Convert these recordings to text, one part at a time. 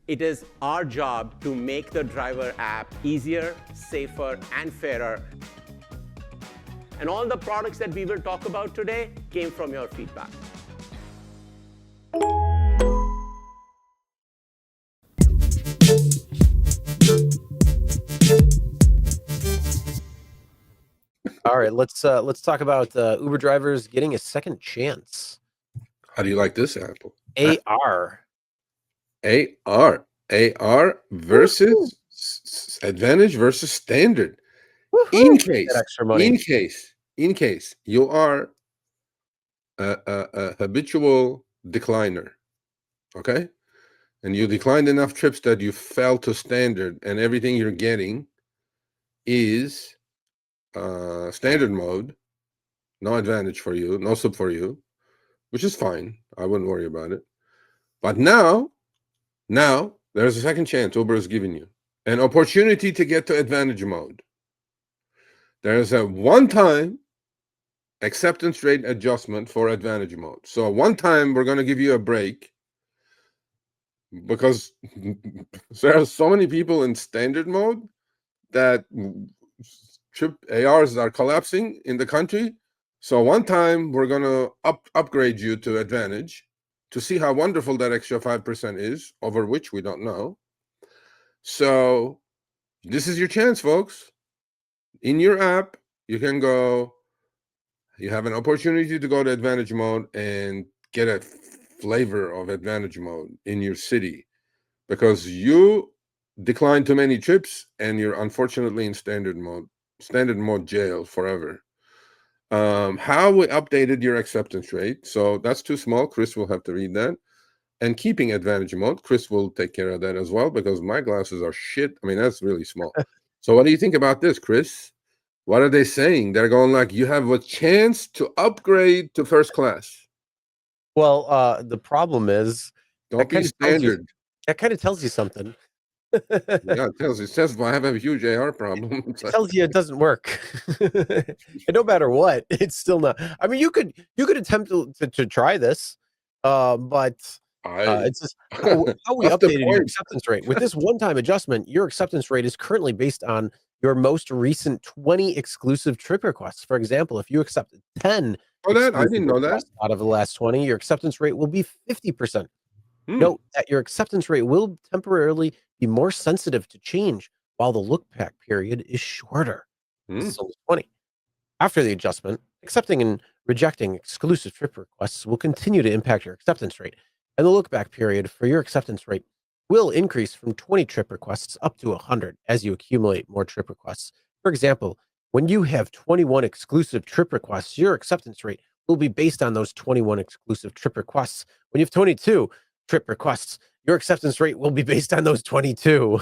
It is our job to make the driver app easier, safer, and fairer. And all the products that we will talk about today came from your feedback. All right, let's talk about Uber drivers getting a second chance. How do you like this, Apple? AR versus advantage versus standard. Woohoo! In case you are a habitual decliner, okay, and you declined enough trips that you fell to standard, and everything you're getting is standard mode, no advantage for you, no sub for you, which is fine. I wouldn't worry about it. But now there's a second chance Uber is giving you an opportunity to get to advantage mode. There's a one-time acceptance rate adjustment for advantage mode. So one time we're going to give you a break because there are so many people in standard mode that trip ARs are collapsing in the country. So one time we're going to upgrade you to advantage to see how wonderful that extra 5% is, over which we don't know. So this is your chance, folks. In your app, you can go, you have an opportunity to go to advantage mode and get a flavor of advantage mode in your city because you declined too many trips and you're unfortunately in standard mode jail forever. How we updated your acceptance rate. So that's too small. Chris will have to read that. And keeping advantage mode, Chris will take care of that as well because my glasses are shit. I mean, that's really small. So what do you think about this, Chris? What are they saying? They're going like, you have a chance to upgrade to first class. Well, the problem is don't be standard. That kind of tells you something. Yeah, it says I have a huge AR problem. It tells you it doesn't work. And no matter what, it's still not. I mean, you could attempt to try this, but it's just how we updated your acceptance rate. With this one-time adjustment, your acceptance rate is currently based on your most recent 20 exclusive trip requests. For example, if you accepted 10 I didn't know that. Out of the last 20, your acceptance rate will be 50%. Note that your acceptance rate will temporarily be more sensitive to change while the look-back period is shorter. This is only 20. After the adjustment, accepting and rejecting exclusive trip requests will continue to impact your acceptance rate, and the look-back period for your acceptance rate will increase from 20 trip requests up to 100 as you accumulate more trip requests. For example, when you have 21 exclusive trip requests, your acceptance rate will be based on those 21 exclusive trip requests. When you have 22 trip requests, your acceptance rate will be based on those 22.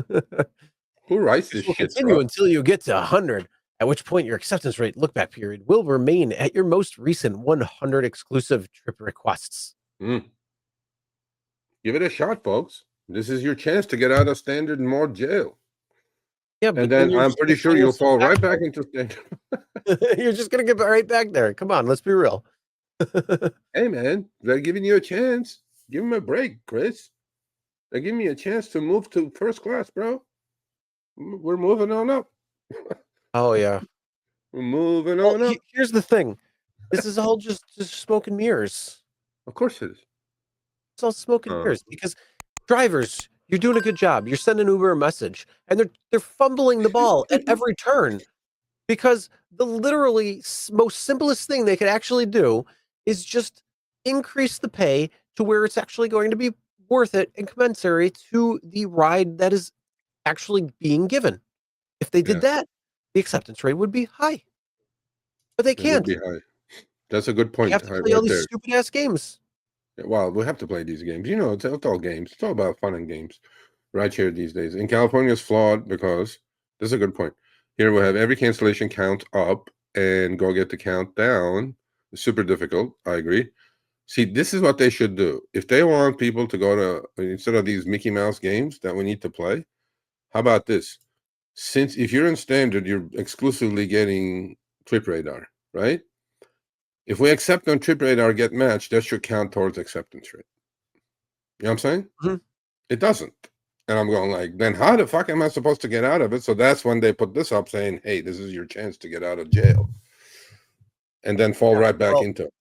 Who writes this will shit? Continue until you get to 100, at which point your acceptance rate look-back period will remain at your most recent 100 exclusive trip requests. Give it a shot, folks. This is your chance to get out of standard mode jail. Yeah, and then I'm pretty sure you'll fall right back into standard. You're just gonna get right back there. Come on, let's be real. Hey, man, they're giving you a chance. Give them a break, Chris. They're giving me a chance to move to first class, bro. We're moving on up. Oh, yeah. We're moving on up. Here's the thing. This is all just smoke and mirrors. Of course it is. It's all smoke and mirrors because drivers, you're doing a good job. You're sending Uber a message, and they're fumbling the ball at every turn because the literally most simplest thing they could actually do is just increase the pay to where it's actually going to be worth it and commensurate to the ride that is actually being given. If they did that, the acceptance rate would be high. But they can't. It would be high. That's a good point. You have to play all these stupid ass games. Yeah, well, we have to play these games. You know, it's all games. It's all about fun and games. Rideshare these days. In California, it's flawed because this is a good point. Here we have every cancellation count up and go get the count down. It's super difficult. I agree. See, this is what they should do. If they want people to go to, instead of these Mickey Mouse games that we need to play, how about this? Since if you're in standard, you're exclusively getting Trip Radar, right? If we accept on Trip Radar, get matched, that should count towards acceptance rate. You know what I'm saying? It doesn't. And I'm going like, then how the fuck am I supposed to get out of it? So that's when they put this up saying, hey, this is your chance to get out of jail. And then fall right back into it.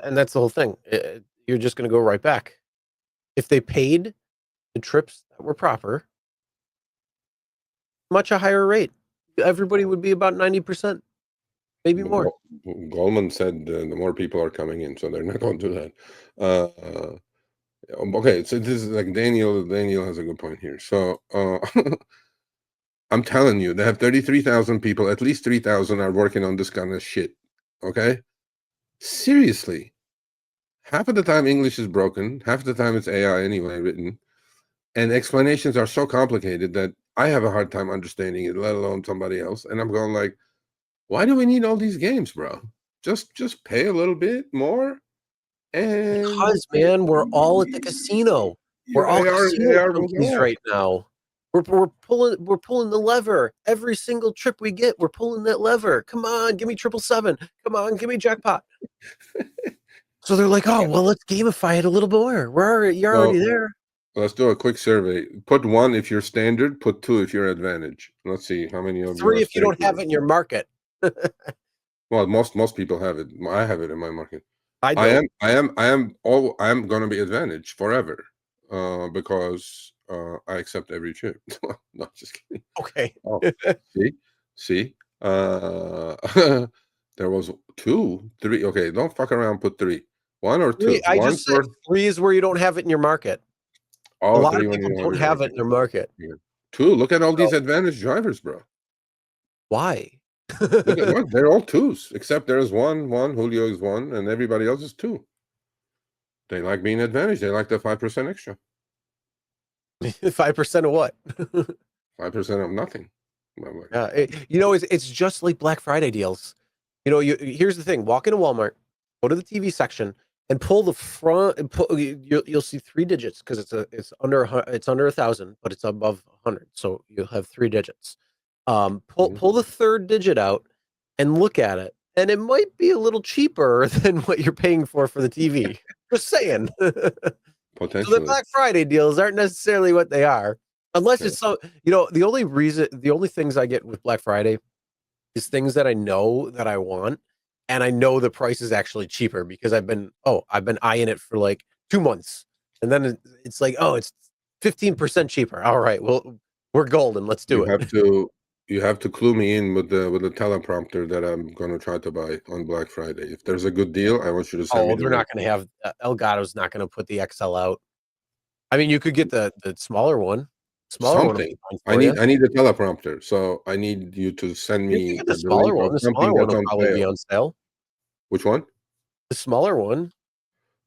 And that's the whole thing. You're just going to go right back. If they paid the trips that were proper, much a higher rate, everybody would be about 90%, maybe more. Goldman said the more people are coming in, so they're not going to do that. Okay, so this is like Daniel has a good point here. So I'm telling you, they have 33,000 people, at least 3,000 are working on this kind of shit. Okay? Seriously. Half of the time English is broken, half of the time it's AI anyway written, and explanations are so complicated that I have a hard time understanding it, let alone somebody else. And I'm going like, why do we need all these games, bro? Just pay a little bit more. And because, man, we're all at the casino. We're all casino junkies right now. We're pulling the lever every single trip we get. We're pulling that lever. Come on, give me 777. Come on, give me jackpot. So they're like, oh well, let's gamify it a little more. You're already there. Let's do a quick survey. Put 1 if you're standard. Put 2 if you're advantage. Let's see how many of you. 3 if you don't have it in your market. Well, most people have it. I have it in my market. I am going to be advantage forever, because I accept every chip. No, just kidding. Okay. Oh, see. There was 2, 3. Okay, don't fuck around. Put 3, 1 or 2. I just said 3 is where you don't have it in your market. A lot of people don't have it in their market. 2. Look at all these advantage drivers, bro. Why? Look at what? They're all 2s, except there's one. Julio is 1, and everybody else is 2. They like being advantaged. They like the 5% extra. 5% of what? 5% of nothing. It's just like Black Friday deals. Here's the thing: walk into Walmart, go to the TV section, and pull the front. And you'll see 3 digits because it's under 1,000, but it's above 100, so you'll have 3 digits. Pull the 3rd digit out and look at it, and it might be a little cheaper than what you're paying for the TV. Just saying. Potentially. So the Black Friday deals aren't necessarily what they are, unless it's so. The only things I get with Black Friday is things that I know that I want, and I know the price is actually cheaper because I've been eyeing it for like 2 months, and then it's like, oh, it's 15% cheaper. All right, well, we're golden. Let's do it. You have to clue me in with the teleprompter that I'm going to try to buy on Black Friday. If there's a good deal, I want you to send me. Oh, they're not going to have Elgato's not going to put the XL out. I mean, you could get the smaller one. Something. I need a teleprompter, so I need you to send me the smaller one. The smaller one will probably be on sale. Which one? The smaller one.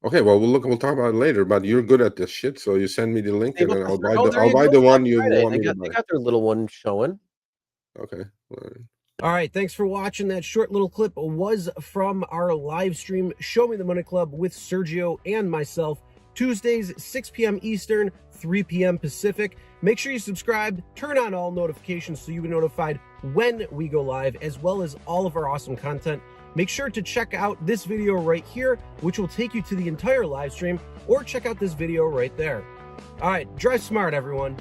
Okay, well, we'll talk about it later. But you're good at this shit, so you send me the link, and then I'll buy the one you want me to buy. They got their little one showing. Okay. All right, thanks for watching. That short little clip was from our live stream, Show Me the Money Club with Sergio and myself, Tuesdays, 6 p.m. Eastern, 3 p.m. Pacific. Make sure you subscribe, turn on all notifications so you get notified when we go live, as well as all of our awesome content. Make sure to check out this video right here, which will take you to the entire live stream, or check out this video right there. All right, drive smart, everyone.